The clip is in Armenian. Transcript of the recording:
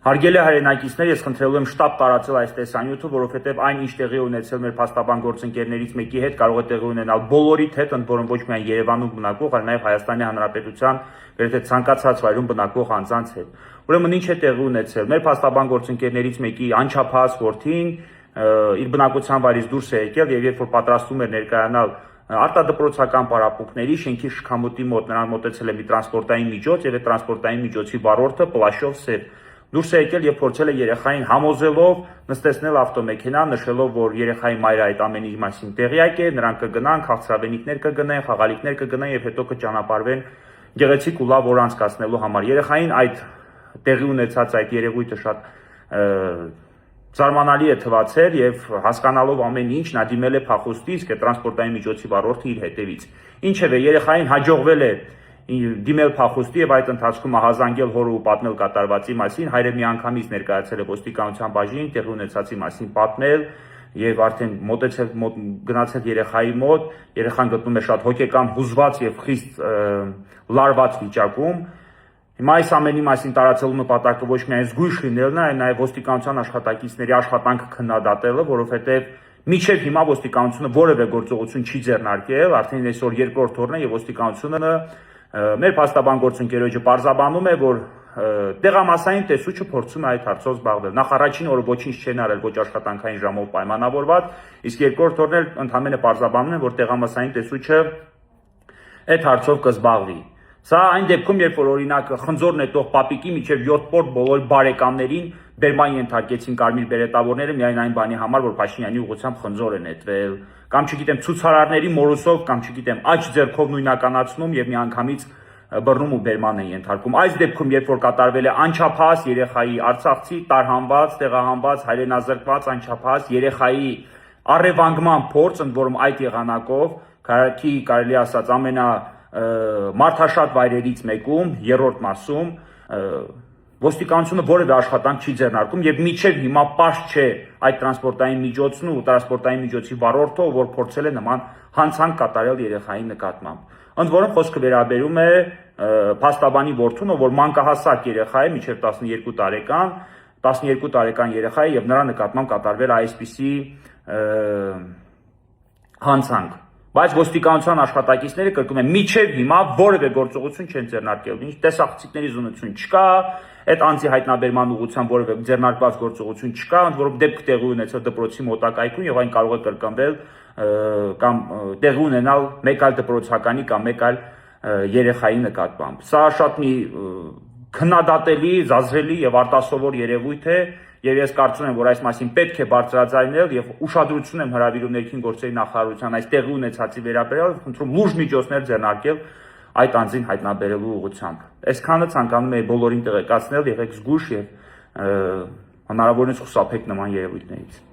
Հարգելի հայրենակիցներ, ես խնդրելու եմ շտապ տարածել այս տեսանյութը, որովհետև այն ինչ տեղի ունեցել մեր փաստաբան գործընկերներից մեկի հետ կարող է տեղի ունենալ բոլորիդ հետ, ընդ որում ոչ միայն Երևանում բնակվող, այլ նաև Հայաստանի Հանրապետության գրեթե ցանկացած վայրում բնակվող անձանց հետ։ Ուրեմն ինչ է տեղի ունեցել։ Մեր փաստաբան գործընկերներից մեկի անչափահաս որդին իր բնակության վայրից դուրս է եկել եւ երբ որ պատրաստում էր ներկայանալ արտադպրոցական պարապմունքների շենքի շքամուտի մոտ նրան մոտեցել է մի տրանսպորտային միջոց եւ այդ տրանսպորտային միջոցի վարորդը պլաշով սև դուրս է եկել եւ փորձել է երեխային համոզելով նստեցնել ավտոմեքենա, նշելով, որ երեխայի մայրը այդ ամենի մասին տեղյակ է, նրանք կգնան, քաղցրավենիքներ կգնեն, խաղալիքներ կգնեն եւ հետո կճանապարհվեն գեղեցիկ ու լավ օր անցկացնելու համար։ Երեխային այդ տեղի ունեցած այդ երևույթը շատ զարմանալի է թվացել եւ հասկանալով ամեն ինչ նա դիմել է փախուստի, իսկ տրանսպորտային միջոցի վարորդը իր հետևից։ Ինչևէ, երեխային հաջողվել է դիմել փախուստի եւ այդ ընթացքում ահազանգել հորը ու պատմել կատարվածի մասին, հայրը միանգամից ներկայացել է ոստիկանության բաժին, տեղի ունեցածի մասին պատմել եւ արդեն գնացել երեխայի մոտ, երեխան գտնում է շատ հոգեկան հուզված եւ խիստ լարված վիճակում։ Հիմա այս ամենի մասին տարածելու նպատակը ոչ միայն զգույշ լինելն է, այլ նաեւ ոստիկանության աշխատակիցների աշխատանքը քննադատելը, որովհետեւ մինչեւ հիմա ոստիկանությունը որևէ գործողություն չի ձեռնարկել, արդեն այսօր երկրորդ օրն է եւ ոստիկանությունը մեր փաստաբան գործընկերոջը պարզաբանում է, որ տեղամասային տեսուչը փորձում է այդ հարցով զբաղվել։ Նախ առաջին օրը ոչինչ չեն արել, ոչ աշխատանքային ժամով պայմանավորված, իսկ երկրորդ օրն էլ ընդհանրապես պարզաբանում են, որ տեղամասային տեսուչը այդ հարցով կզբաղվի։ Սա այն դեպքում, երբ որ օրինակ խնձոր նետող պապիկի միջև 7 պորտ բոլոր բարեկամներին բերման ենթարկեցին կարմիր բերետավորները միայն այն բանի համար, որ Փաշինյանի ուղղությամբ խնձոր է նետվել, կամ չգիտեմ ցուցարարների մորուսով, կամ չգիտեմ աջ ձեռքով նույնականացնում եւ միանգամից բռնում ու բերման են ենթարկում։ Այս դեպքում, երբ որ կատարվել է անչափահաս երեխայի արցախցի տարհանված, տեղահանված, հայրենազրկված անչափահաս երեխայի առևանգման փորձ, ընդ որում այդ եղանակով քաղաքի կարելի ասած մարդաշատ վայրերից մեկում, երրորդ մասում, ոստիկանությունը որևէ աշխատանք չի ձեռնարկում եւ մինչեւ հիմա պարզ չէ այդ տրանսպորտային միջոցն ու տրանսպորտային միջոցի վարորդը, որ փորձել է նման հանցանք կատարել երեխայի նկատմամբ։ Ընդ որում խոսքը վերաբերում է փաստաբանի որդուն, որ մանկահասակ երեխա է, մինչեւ 12 տարեկան երեխա է եւ նրա նկատմամբ կատարվել է այսպիսի հանցանք։ Բայց ոստիկանության աշխատակիցները կրկնում են մինչև հիմա որևէ գործողություն չեն ձեռնարկել, ինչ տեսախցիկների զունություն չկա, այդ անձի հայտնաբերման ուղղությամբ որևէ ձեռնարկված գործողություն չկա, ընդ որում դեպք տեղի ունեցել դպրոցի մոտակայքում եւ այն կարող է կրկնվել կամ տեղի ունենալ մեկ այլ դպրոցականի կամ մեկ այլ երեխայի նկատմամբ։ Սա շատ մի քննադատելի, զազրելի եւ արտասովոր երևույթ է եւ ես կարծում եմ, որ այս մասին պետք է բարձրաձայնել եւ ուշադրություն եմ հրավիրում ներքին գործերի նախարարության այս տեղի ունեցածի վերաբերյալ, խնդրում լուրջ միջոցներ ձեռնարկել այդ անձին հայտնաբերելու ուղղությամբ։ Այսքանը ցանկանում եմ բոլորին տեղեկացնել, եղեք զգույշ եւ հնարավորինս խուսափեք նման երևույթներից։